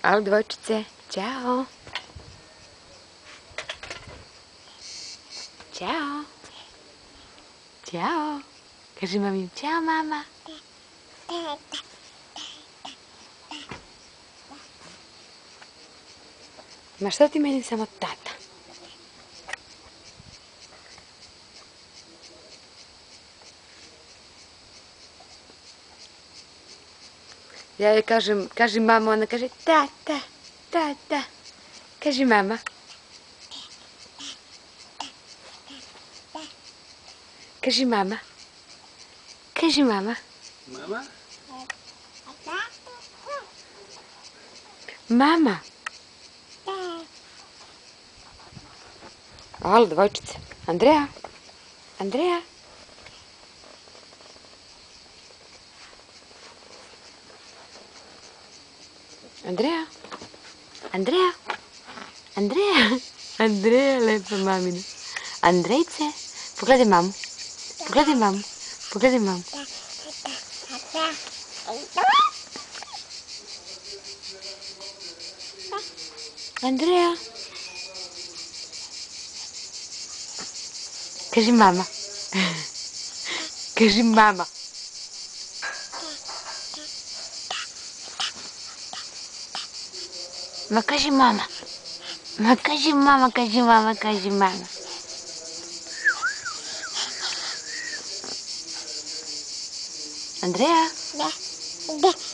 Alo, dvojčice, ćao. Ćao. Ćao. Kaži mami, ćao mama. Ma što ti meni samo tata? Ja joj kažem mama, ona kaže tata, tata. Kaži mama. Kaži mama. Kaži mama. Mama? Mama. Alo, dvojčice. Andreja. Andreja. Andreja. Andreja. Andreja. Andreja, lepa mamina. Andrejce. Pogledaj mamu. Pogledaj mamu. Pogledaj mamu. Andreja. Kaži mama. Kaži mama. Ma kaži mama. Ma kaži mama, kaži mama, kaži mama. Andreja? Da.